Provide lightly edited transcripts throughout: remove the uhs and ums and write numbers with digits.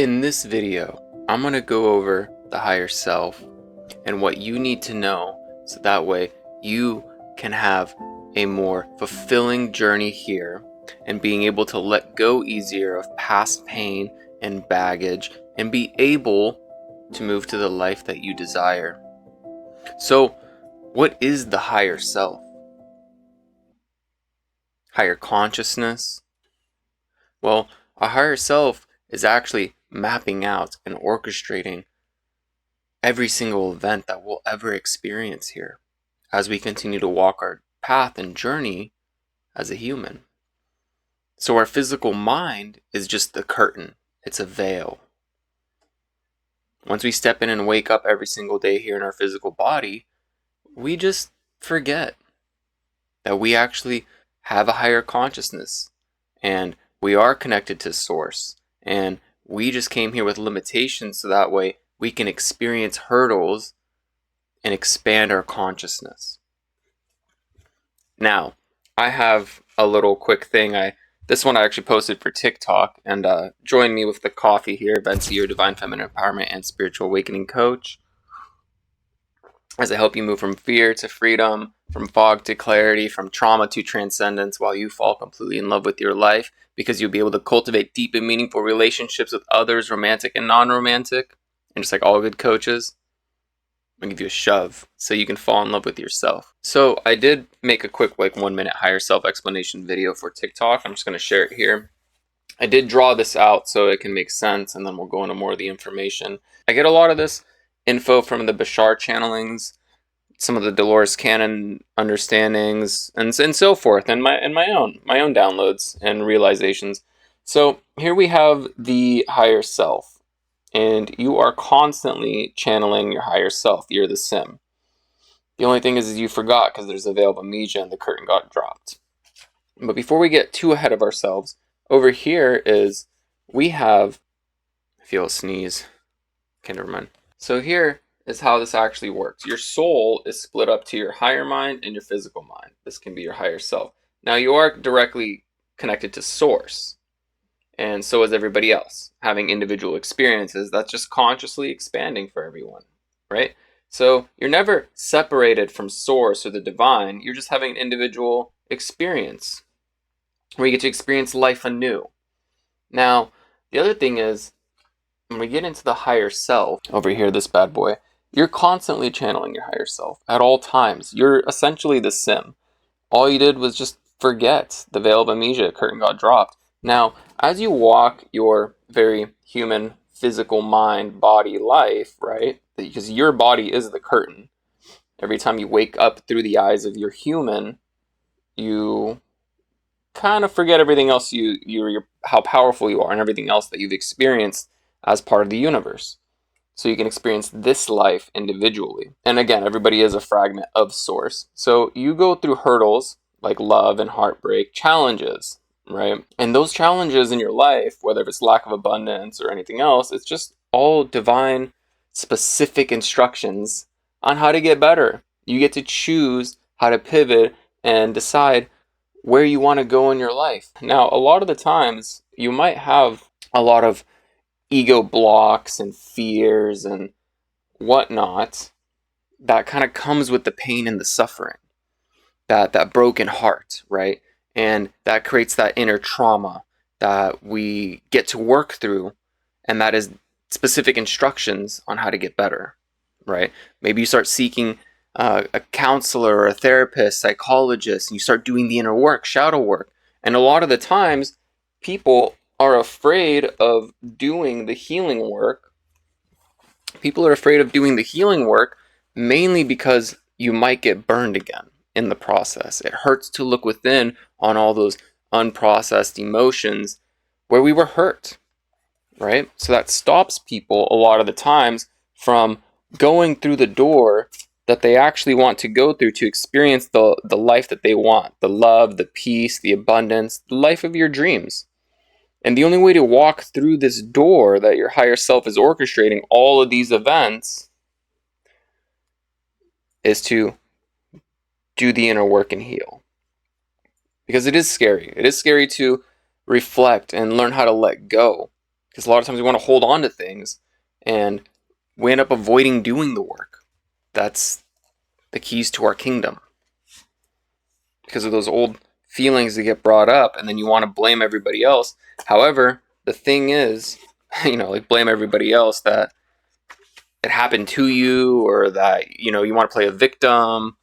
In this video, I'm going to go over the higher self and what you need to know so that way you can have a more fulfilling journey here and being able to let go easier of past pain and baggage and be able to move to the life that you desire. So, what is the higher self? Higher consciousness? Well, a higher self is actually mapping out and orchestrating every single event that we'll ever experience here as we continue to walk our path and journey as a human. So our physical mind is just the curtain. It's a veil. Once we step in and wake up every single day here in our physical body, we just forget that we actually have a higher consciousness and we are connected to source, and we just came here with limitations so that way we can experience hurdles and expand our consciousness. Now, I have a little quick thing. This one I actually posted for TikTok, and join me with the coffee here, Betsy, your Divine Feminine Empowerment and Spiritual Awakening Coach, as I help you move from fear to freedom, from fog to clarity, from trauma to transcendence, while you fall completely in love with your life, because you'll be able to cultivate deep and meaningful relationships with others, romantic and non-romantic. And just like all good coaches, I'm gonna give you a shove so you can fall in love with yourself. So I did make a quick 1 minute higher self explanation video for TikTok. I'm just gonna share it here. I did draw this out so it can make sense, and then we'll go into more of the information. I get a lot of this info from the Bashar channelings, some of the Dolores Cannon understandings, and so forth, and my own downloads and realizations. So here we have the higher self, and you are constantly channeling your higher self. You're the sim. The only thing is you forgot because there's a veil of amnesia and the curtain got dropped. But before we get too ahead of ourselves, over here is we have, I feel a sneeze. Okay, never mind. So here is how this actually works. Your soul is split up to your higher mind and your physical mind. This can be your higher self. Now you are directly connected to source, and so is everybody else, having individual experiences. That's just consciously expanding for everyone, right? So you're never separated from source or the divine. You're just having an individual experience where you get to experience life anew. Now, the other thing is, when we get into the higher self, over here, this bad boy, you're constantly channeling your higher self at all times. You're essentially the sim. All you did was just forget. The veil of amnesia, curtain got dropped. Now, as you walk your very human, physical mind, body life, right? Because your body is the curtain. Every time you wake up through the eyes of your human, you kind of forget everything else how powerful you are and everything else that you've experienced as part of the universe. So you can experience this life individually. And again, everybody is a fragment of source. So you go through hurdles like love and heartbreak, challenges, right? And those challenges in your life, whether it's lack of abundance or anything else, it's just all divine specific instructions on how to get better. You get to choose how to pivot and decide where you want to go in your life. Now, a lot of the times you might have a lot of ego blocks and fears and whatnot that kind of comes with the pain and the suffering, that broken heart, right? And that creates that inner trauma that we get to work through, and that is specific instructions on how to get better, right? Maybe you start seeking a counselor or a therapist, psychologist, and you start doing the inner work, shadow work. And a lot of the times people are afraid of doing the healing work. People are afraid of doing the healing work mainly because you might get burned again in the process. It hurts to look within on all those unprocessed emotions where we were hurt, right? So that stops people a lot of the times from going through the door that they actually want to go through to experience the life that they want, the love, the peace, the abundance, the life of your dreams. And the only way to walk through this door that your higher self is orchestrating all of these events is to do the inner work and heal. Because it is scary. It is scary to reflect and learn how to let go. Because a lot of times we want to hold on to things and we end up avoiding doing the work. That's the keys to our kingdom. Because of those old feelings that get brought up, and then you want to blame everybody else. However, the thing is, like blame everybody else that it happened to you, or that, you want to play a victim.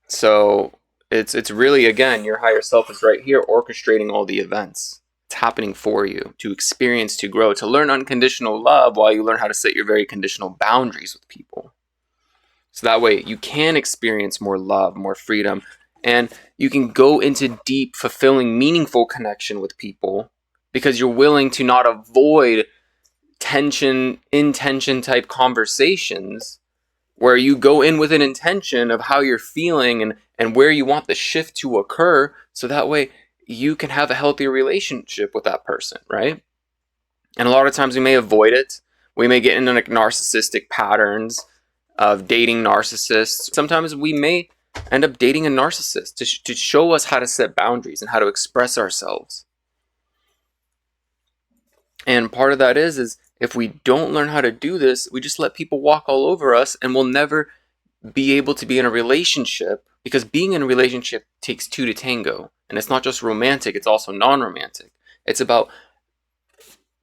So it's really, again, your higher self is right here orchestrating all the events. It's happening for you to experience, to grow, to learn unconditional love while you learn how to set your very conditional boundaries with people. So that way you can experience more love, more freedom, and you can go into deep, fulfilling, meaningful connection with people because you're willing to not avoid intention type conversations where you go in with an intention of how you're feeling and where you want the shift to occur, so that way you can have a healthier relationship with that person, right? And a lot of times we may avoid it. We may get into like narcissistic patterns of dating narcissists. Sometimes we may end up dating a narcissist to show us how to set boundaries and how to express ourselves. And part of that is if we don't learn how to do this, we just let people walk all over us, and we'll never be able to be in a relationship, because being in a relationship takes two to tango. And it's not just romantic, it's also non-romantic. It's about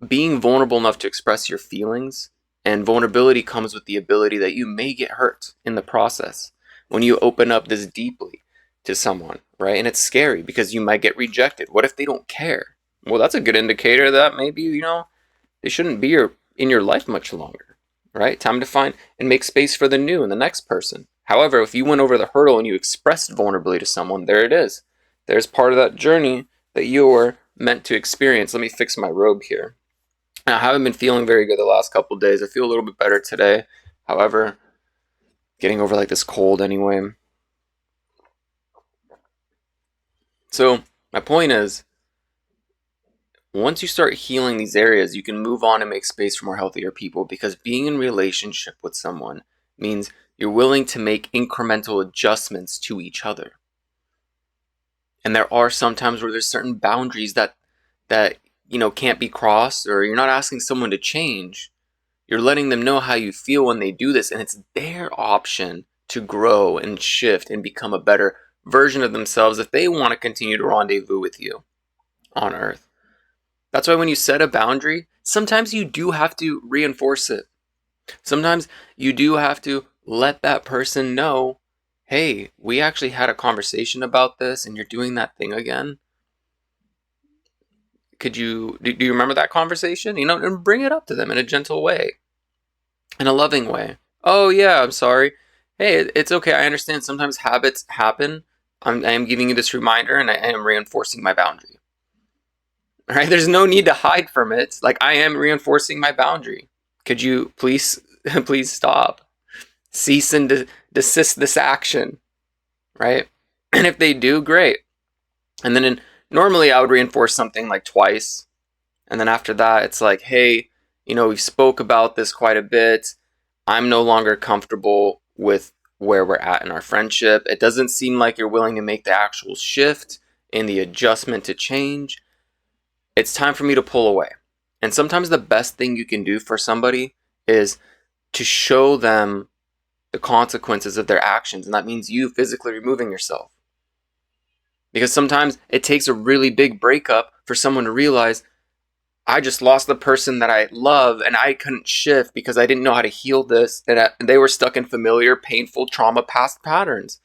being vulnerable enough to express your feelings, and vulnerability comes with the ability that you may get hurt in the process when you open up this deeply to someone, right? And it's scary because you might get rejected. What if they don't care? Well, that's a good indicator that maybe, they shouldn't be in your life much longer, right? Time to find and make space for the new and the next person. However, if you went over the hurdle and you expressed vulnerability to someone, there it is. There's part of that journey that you're meant to experience. Let me fix my robe here. I haven't been feeling very good the last couple of days. I feel a little bit better today. However, getting over like this cold anyway. So my point is, once you start healing these areas, you can move on and make space for more healthier people, because being in relationship with someone means you're willing to make incremental adjustments to each other. And there are some times where there's certain boundaries that can't be crossed, or you're not asking someone to change. You're letting them know how you feel when they do this, and it's their option to grow and shift and become a better version of themselves if they want to continue to rendezvous with you on Earth. That's why when you set a boundary, sometimes you do have to reinforce it. Sometimes you do have to let that person know, hey, we actually had a conversation about this and you're doing that thing again. Do you remember that conversation? And bring it up to them in a gentle way, in a loving way. Oh yeah, I'm sorry. Hey, it's okay. I understand sometimes habits happen. I am giving you this reminder, and I am reinforcing my boundary. Right? There's no need to hide from it. Like, I am reinforcing my boundary. Could you please please stop? Cease and desist this action. Right? And if they do, great. And then normally I would reinforce something like twice. And then after that, it's like, hey, we've spoke about this quite a bit. I'm no longer comfortable with where we're at in our friendship. It doesn't seem like you're willing to make the actual shift in the adjustment to change. It's time for me to pull away. And sometimes the best thing you can do for somebody is to show them the consequences of their actions. And that means you physically removing yourself. Because sometimes it takes a really big breakup for someone to realize, I just lost the person that I love, and I couldn't shift because I didn't know how to heal this, and they were stuck in familiar, painful, trauma past patterns.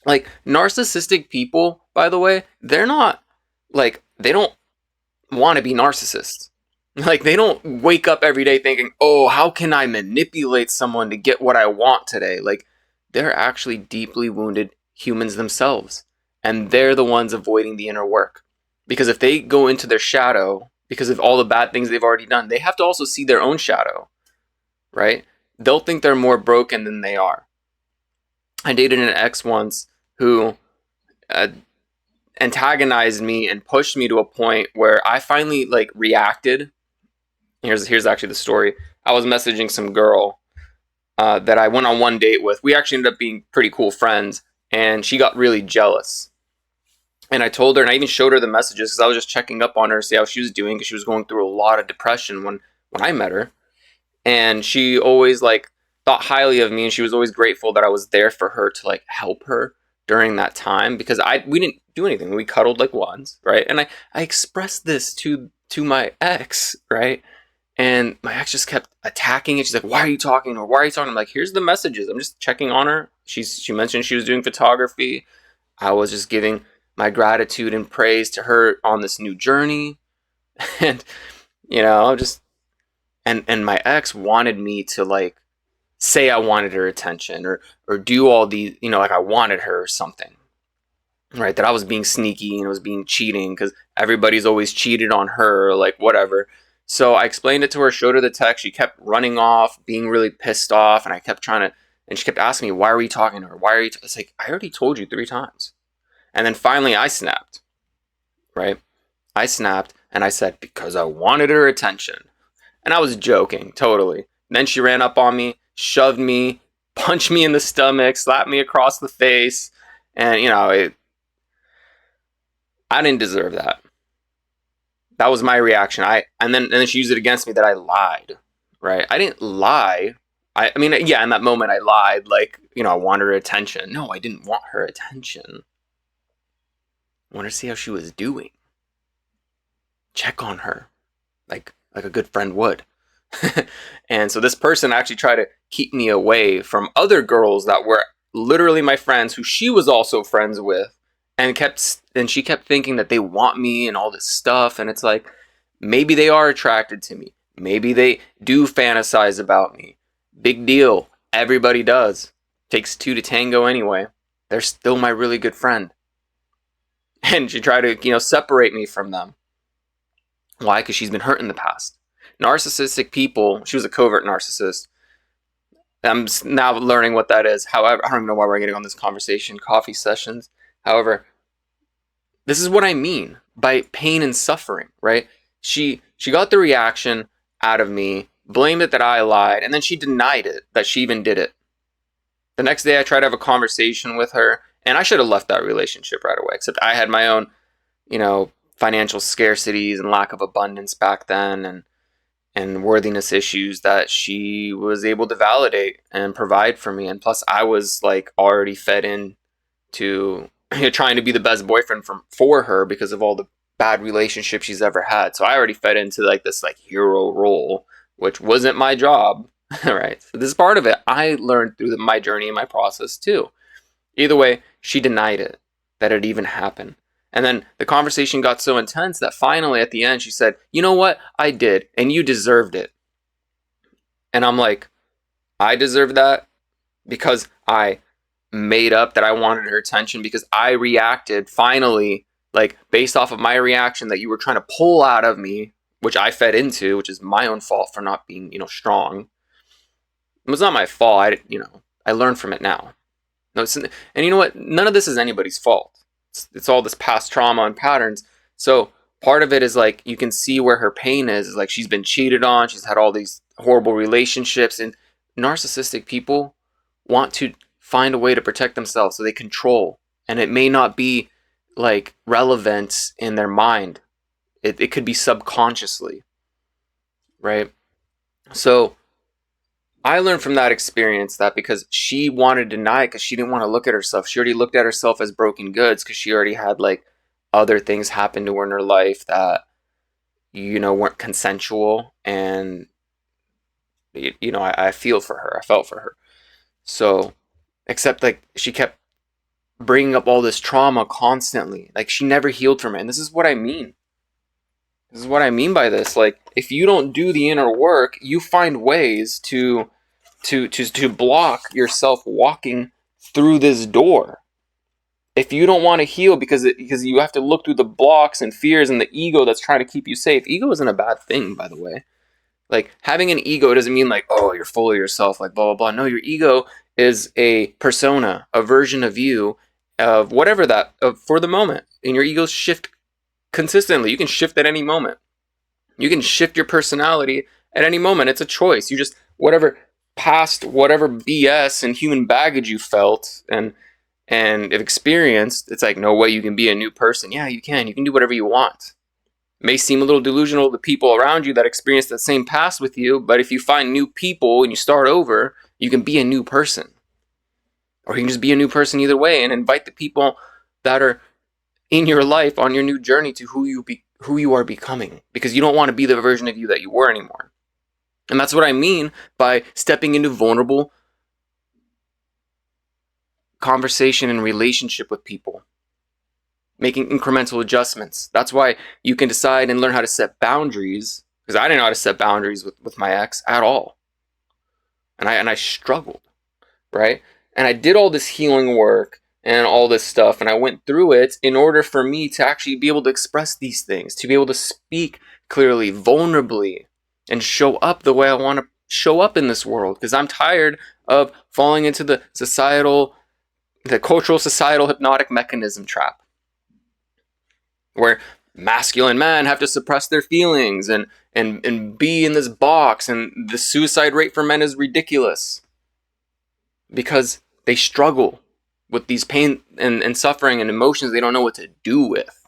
Like, narcissistic people, by the way, they're not, like, they don't want to be narcissists. Like, they don't wake up every day thinking, oh, how can I manipulate someone to get what I want today? Like, they're actually deeply wounded humans themselves, and they're the ones avoiding the inner work. Because if they go into their shadow, because of all the bad things they've already done, they have to also see their own shadow, right? They'll think they're more broken than they are. I dated an ex once who antagonized me and pushed me to a point where I finally reacted. Here's actually the story. I was messaging some girl that I went on one date with. We actually ended up being pretty cool friends, and she got really jealous. And I told her, and I even showed her the messages because I was just checking up on her to see how she was doing because she was going through a lot of depression when I met her. And she always like thought highly of me, and she was always grateful that I was there for her to like help her during that time because we didn't do anything. We cuddled like once, right? And I expressed this to my ex, right? And my ex just kept attacking it. She's like, "Why are you talking?" Or "Why are you talking?" I'm like, "Here's the messages. I'm just checking on her." She mentioned she was doing photography. I was just giving my gratitude and praise to her on this new journey. And just and my ex wanted me to like say I wanted her attention or do all these, like I wanted her or something. Right? That I was being sneaky and was being cheating because everybody's always cheated on her or like whatever. So I explained it to her, showed her the text. She kept running off, being really pissed off, and I kept trying to, and she kept asking me, "Why are we talking to her? Why are you?" It's like, I already told you 3 times. And then finally I snapped, right? I snapped and I said, "Because I wanted her attention." And I was joking, totally. And then she ran up on me, shoved me, punched me in the stomach, slapped me across the face. And, I didn't deserve that. That was my reaction. And then she used it against me that I lied, right? I didn't lie. I mean, yeah, in that moment I lied, like, I wanted her attention. No, I didn't want her attention. I wanted to see how she was doing. Check on her, like a good friend would. And so this person actually tried to keep me away from other girls that were literally my friends who she was also friends with, and she kept thinking that they want me and all this stuff. And it's like, maybe they are attracted to me, maybe they do fantasize about me. Big deal, everybody does. Takes two to tango anyway. They're still my really good friend. And she tried to separate me from them. Why? Because she's been hurt in the past. Narcissistic people, she was a covert narcissist. I'm now learning what that is. However, I don't even know why we're getting on this conversation, coffee sessions. However, this is what I mean by pain and suffering, right? She got the reaction out of me, blamed it that I lied, and then she denied it, that she even did it. The next day I tried to have a conversation with her, and I should have left that relationship right away, except I had my own, financial scarcities and lack of abundance back then, and worthiness issues that she was able to validate and provide for me. And plus I was like already fed in to trying to be the best boyfriend for her because of all the bad relationships she's ever had. So I already fed into like this like hero role, which wasn't my job. Right? So this is part of it. I learned through my journey and my process too. Either way, she denied it, that it even happened. And then the conversation got so intense that finally at the end she said, "You know what? I did, and you deserved it." And I'm like, I deserved that because I made up that I wanted her attention, because I reacted finally, like based off of my reaction that you were trying to pull out of me, which I fed into, which is my own fault for not being, strong. It was not my fault. I learned from it now. No, and you know what? None of this is anybody's fault. It's all this past trauma and patterns. So part of it is like you can see where her pain is like she's been cheated on. She's had all these horrible relationships, and narcissistic people want to find a way to protect themselves, so they control. And it may not be like relevant in their mind. It could be subconsciously, right? So I learned from that experience that because she wanted to deny it because she didn't want to look at herself. She already looked at herself as broken goods because she already had like other things happen to her in her life that weren't consensual. And I feel for her. I felt for her. So, except like she kept bringing up all this trauma constantly. Like she never healed from it. And this is what I mean. This is what I mean by this. Like, if you don't do the inner work, you find ways to block yourself walking through this door. If you don't want to heal because you have to look through the blocks and fears and the ego that's trying to keep you safe. Ego isn't a bad thing, by the way. Like, having an ego doesn't mean like, oh, you're full of yourself, like blah blah blah. No, your ego is a persona, a version of you, of whatever that for the moment. And your egos shift consistently. You can shift at any moment. You can shift your personality at any moment. It's a choice. You just, whatever past, whatever BS and human baggage you felt, and And if experienced, it's like, no way you can be a new person. Yeah, you can. You can do whatever you want. It may seem a little delusional to people around you that experience that same past with you, but if you find new people and you start over, you can be a new person. Or you can just be a new person either way and invite the people that are in your life on your new journey to who you are becoming, because you don't want to be the version of you that you were anymore. And that's what I mean by stepping into vulnerable conversation and relationship with people, making incremental adjustments. That's why you can decide and learn how to set boundaries, because I didn't know how to set boundaries with my ex at all. And I struggled, right? And I did all this healing work and all this stuff, and I went through it in order for me to actually be able to express these things, to be able to speak clearly, vulnerably, and show up the way I want to show up in this world, because I'm tired of falling into the cultural societal hypnotic mechanism trap, where masculine men have to suppress their feelings and be in this box, and the suicide rate for men is ridiculous because they struggle with these pain and suffering and emotions they don't know what to do with.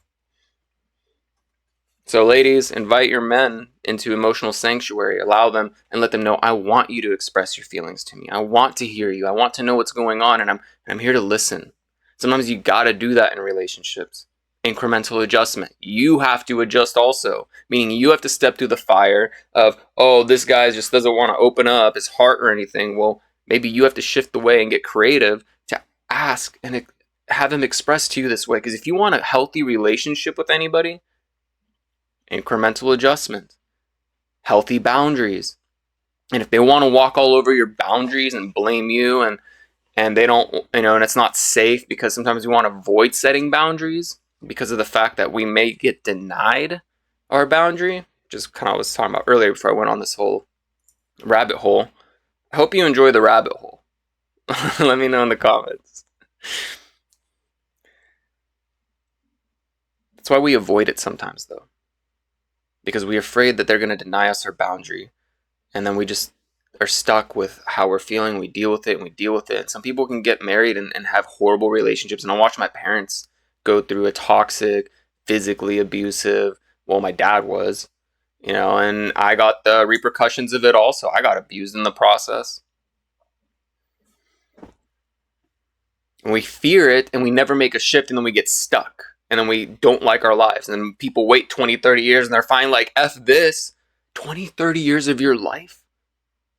So ladies, invite your men into emotional sanctuary. Allow them and let them know, I want you to express your feelings to me. I want to hear you. I want to know what's going on, and I'm here to listen. Sometimes you gotta do that in relationships. Incremental adjustment. You have to adjust also, meaning you have to step through the fire of, oh, this guy just doesn't want to open up his heart or anything. Well, maybe you have to shift the way and get creative to ask and have him express to you this way. Because if you want a healthy relationship with anybody, incremental adjustment, healthy boundaries. And if they want to walk all over your boundaries and blame you and they don't, and it's not safe, because sometimes we want to avoid setting boundaries because of the fact that we may get denied our boundary, just kind of was talking about earlier before I went on this whole rabbit hole. I hope you enjoy the rabbit hole. Let me know in the comments. That's why we avoid it sometimes, though, because we're afraid that they're going to deny us our boundary, and then we just are stuck with how we're feeling. We deal with it and we deal with it. Some people can get married and have horrible relationships, and I watched my parents go through a toxic, physically abusive, well, my dad was, and I got the repercussions of it also. I got abused in the process. And we fear it, and we never make a shift, and then we get stuck, and then we don't like our lives, and then people wait 20, 30 years, and they're fine, like, F this. 20, 30 years of your life?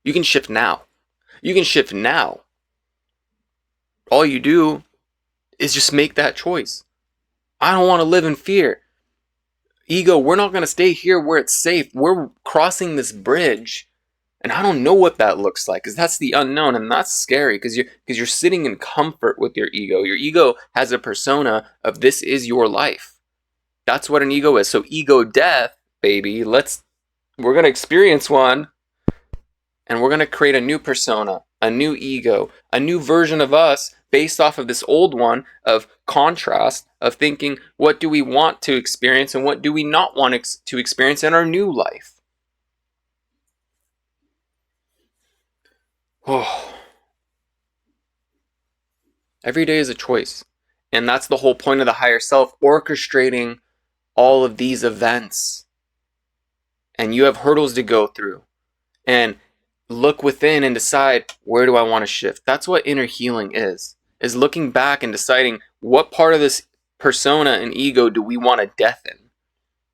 You can shift now. You can shift now. All you do is just make that choice. I don't want to live in fear. Ego, we're not going to stay here where it's safe. We're crossing this bridge, and I don't know what that looks like, because that's the unknown, and that's scary, because you're sitting in comfort with your ego. Your ego has a persona of this is your life. That's what an ego is. So ego death, baby. We're going to experience one, and we're going to create a new persona, a new ego, a new version of us based off of this old one of contrast, of thinking, what do we want to experience and what do we not want to experience in our new life? Oh. Every day is a choice. And that's the whole point of the higher self, orchestrating all of these events. And you have hurdles to go through. And look within and decide, where do I want to shift? That's what inner healing is looking back and deciding what part of this persona and ego do we want to deafen.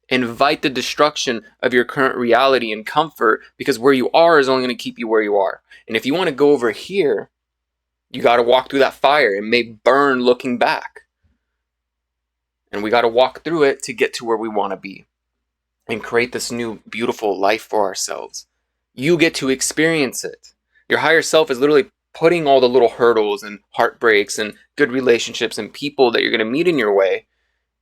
Invite the destruction of your current reality and comfort, because where you are is only going to keep you where you are. And if you want to go over here, you got to walk through that fire. It may burn looking back. And we got to walk through it to get to where we want to be and create this new beautiful life for ourselves. You get to experience it. Your higher self is literally putting all the little hurdles and heartbreaks and good relationships and people that you're going to meet in your way,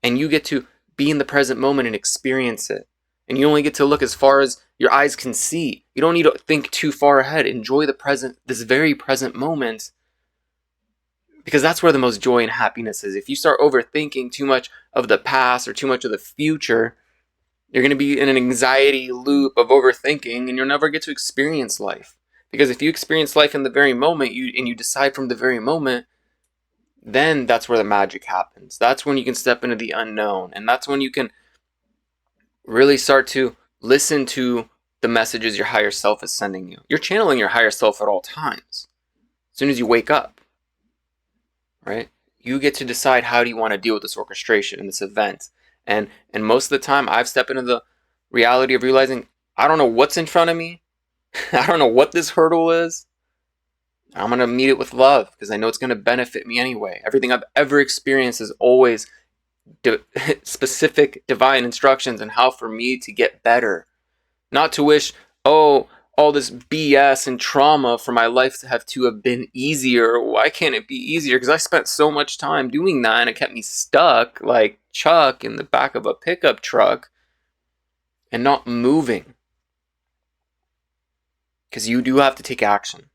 and you get to be in the present moment and experience it. And you only get to look as far as your eyes can see. You don't need to think too far ahead. Enjoy the present, this very present moment, because that's where the most joy and happiness is. If you start overthinking too much of the past or too much of the future, you're going to be in an anxiety loop of overthinking, and you'll never get to experience life. Because if you experience life in the very moment, and you decide from the very moment, then that's where the magic happens. That's when you can step into the unknown, and that's when you can really start to listen to the messages your higher self is sending you. You're channeling your higher self at all times. As soon as you wake up, right? You get to decide how do you want to deal with this orchestration and this event. And most of the time I've stepped into the reality of realizing I don't know what's in front of me. I don't know what this hurdle is. I'm going to meet it with love because I know it's going to benefit me anyway. Everything I've ever experienced is always specific divine instructions on how for me to get better. Not to wish, oh, all this BS and trauma for my life to have been easier. Why can't it be easier? Because I spent so much time doing that and it kept me stuck like Chuck in the back of a pickup truck and not moving. Because you do have to take action.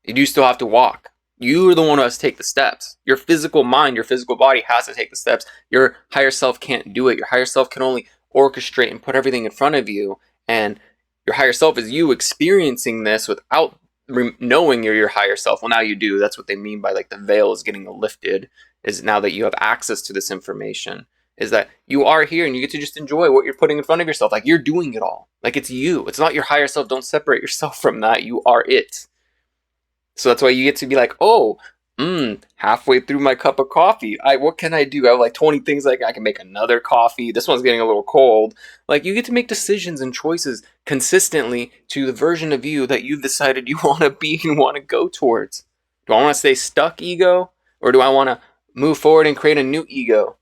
You do still have to walk. You are the one who has to take the steps. Your physical mind, your physical body has to take the steps. Your higher self can't do it. Your higher self can only orchestrate and put everything in front of you. And your higher self is you experiencing this without knowing you're your higher self. Well, now you do. That's what they mean by like the veil is getting lifted, is now that you have access to this information, is that you are here and you get to just enjoy what you're putting in front of yourself. Like you're doing it all. Like it's you. It's not your higher self. Don't separate yourself from that. You are it. So that's why you get to be like, oh, halfway through my cup of coffee, what can I do? I have like 20 things, like I can make another coffee. This one's getting a little cold. Like you get to make decisions and choices consistently to the version of you that you've decided you want to be and want to go towards. Do I want to stay stuck, ego? Or do I want to move forward and create a new ego?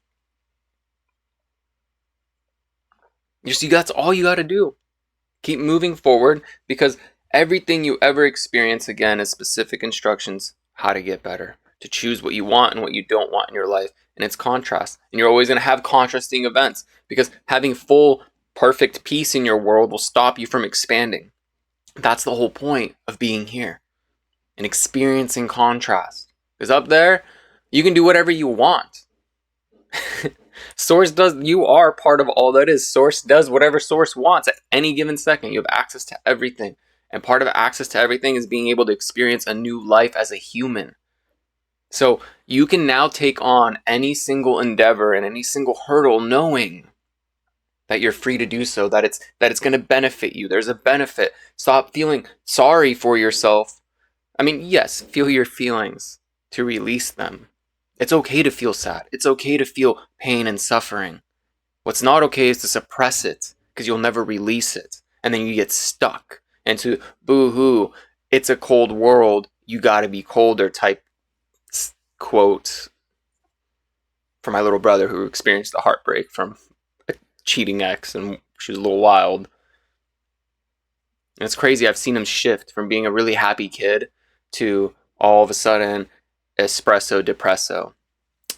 You see, that's all you got to do. Keep moving forward, because everything you ever experience, again, is specific instructions how to get better, to choose what you want and what you don't want in your life. And it's contrast. And you're always going to have contrasting events, because having full, perfect peace in your world will stop you from expanding. That's the whole point of being here and experiencing contrast. Because up there, you can do whatever you want. Source does, you are part of all that is. Source does whatever Source wants at any given second. You have access to everything. And part of access to everything is being able to experience a new life as a human. So you can now take on any single endeavor and any single hurdle knowing that you're free to do so, that it's going to benefit you. There's a benefit. Stop feeling sorry for yourself. I mean, yes, feel your feelings to release them. It's okay to feel sad. It's okay to feel pain and suffering. What's not okay is to suppress it, because you'll never release it. And then you get stuck into boo-hoo, it's a cold world, you gotta be colder type quote from my little brother who experienced a heartbreak from a cheating ex, and she was a little wild. And it's crazy, I've seen him shift from being a really happy kid to all of a sudden espresso depresso.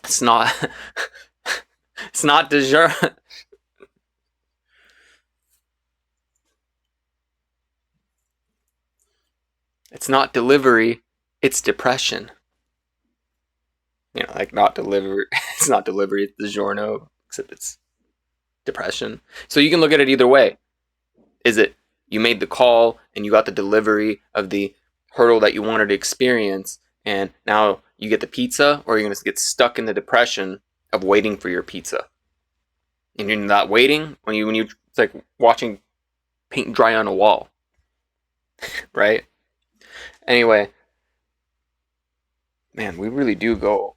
It's not it's not dessert. It's not delivery, it's depression. You know, like not deliver. It's not delivery, it's DiGiorno, except it's depression. So you can look at it either way. Is it you made the call and you got the delivery of the hurdle that you wanted to experience, and now you get the pizza, or you're going to get stuck in the depression of waiting for your pizza? And you're not waiting when you it's like watching paint dry on a wall, right? Anyway, man, we really do go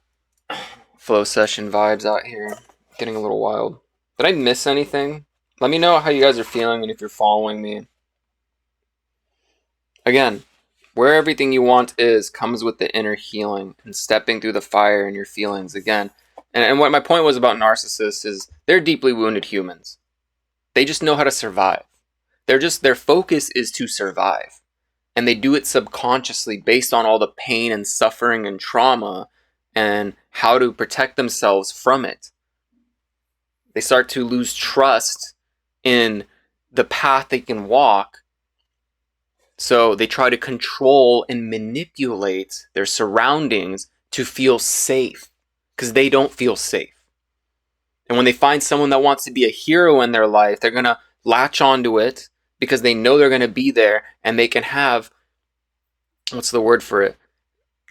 flow session vibes out here. Getting a little wild. Did I miss anything? Let me know how you guys are feeling and if you're following me. Again, where everything you want is comes with the inner healing and stepping through the fire in your feelings again. And what my point was about narcissists is they're deeply wounded humans. They just know how to survive. Their focus is to survive. And they do it subconsciously based on all the pain and suffering and trauma and how to protect themselves from it. They start to lose trust in the path they can walk. So they try to control and manipulate their surroundings to feel safe, because they don't feel safe. And when they find someone that wants to be a hero in their life, they're going to latch onto it because they know they're going to be there and they can have, what's the word for it?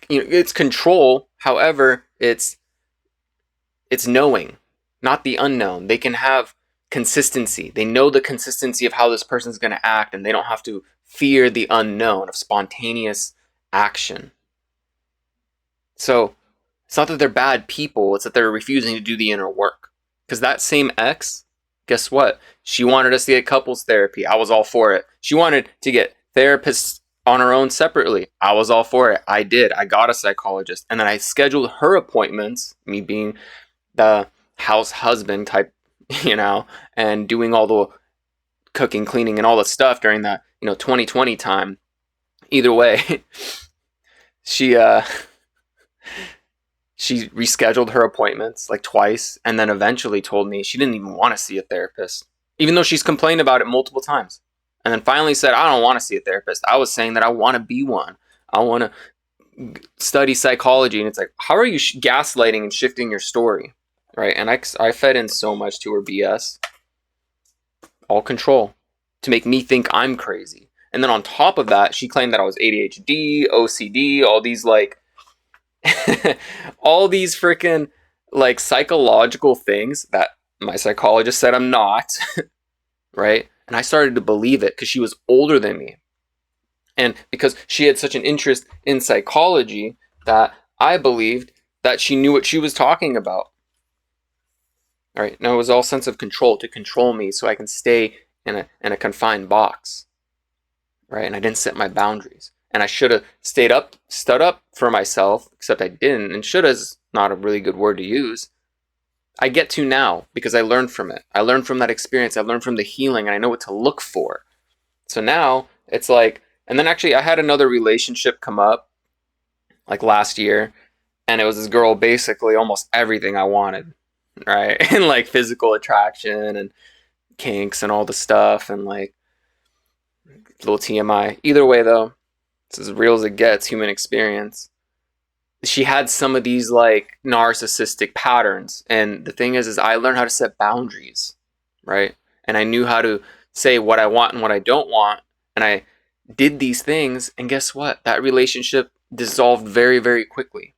You know, it's control. However, It's knowing, not the unknown. They can have consistency. They know the consistency of how this person's going to act, and they don't have to fear the unknown of spontaneous action. So it's not that they're bad people, it's that they're refusing to do the inner work. Because that same ex, guess what? She wanted us to get couples therapy. I was all for it. She wanted to get therapists on her own separately. I was all for it. I did. I got a psychologist. And then I scheduled her appointments, me being the house husband type, and doing all the cooking, cleaning, and all the stuff during that, 2020 time. Either way, she rescheduled her appointments like twice, and then eventually told me she didn't even want to see a therapist, even though she's complained about it multiple times. And then finally said, I don't want to see a therapist. I was saying that I want to be one. I want to study psychology. And it's like, how are you gaslighting and shifting your story? Right? And I fed in so much to her BS. All control to make me think I'm crazy. And then on top of that, she claimed that I was ADHD, OCD, all these all these freaking psychological things that my psychologist said I'm not. Right? And I started to believe it because she was older than me. And because she had such an interest in psychology that I believed that she knew what she was talking about. All right. Now it was all sense of control to control me so I can stay in a confined box. Right? And I didn't set my boundaries. And I should have stood up for myself, except I didn't. And should is not a really good word to use. I get to now because I learned from it. I learned from that experience. I learned from the healing, and I know what to look for. So now it's like, and then actually I had another relationship come up like last year, and it was this girl basically almost everything I wanted, right? And like physical attraction and kinks and all the stuff, and like little TMI. Either way though, it's as real as it gets, human experience. She had some of these like narcissistic patterns. And the thing is I learned how to set boundaries, right? And I knew how to say what I want and what I don't want. And I did these things. And guess what? That relationship dissolved very, very quickly.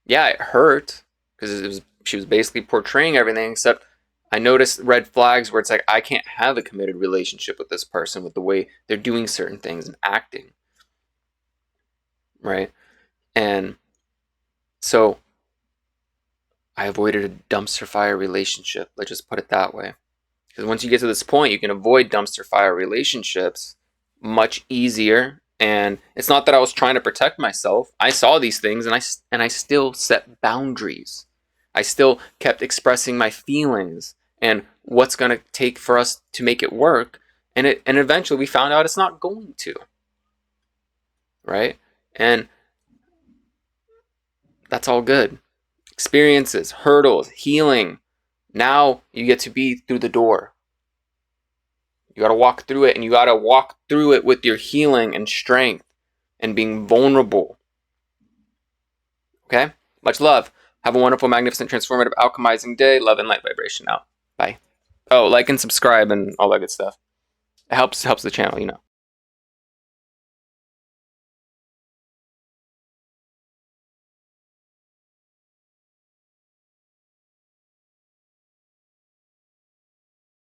Yeah, it hurt because she was basically portraying everything, except I noticed red flags where it's like, I can't have a committed relationship with this person with the way they're doing certain things and acting. Right? And so I avoided a dumpster fire relationship. Let's just put it that way. Because once you get to this point, you can avoid dumpster fire relationships much easier. And it's not that I was trying to protect myself. I saw these things and I still set boundaries. I still kept expressing my feelings and what's going to take for us to make it work. And eventually we found out it's not going to. Right? And that's all good. Experiences, hurdles, healing. Now you get to be through the door. You got to walk through it, and you got to walk through it with your healing and strength and being vulnerable. Okay? Much love. Have a wonderful, magnificent, transformative, alchemizing day. Love and light vibration out. Bye. Oh, like and subscribe and all that good stuff. It helps the channel,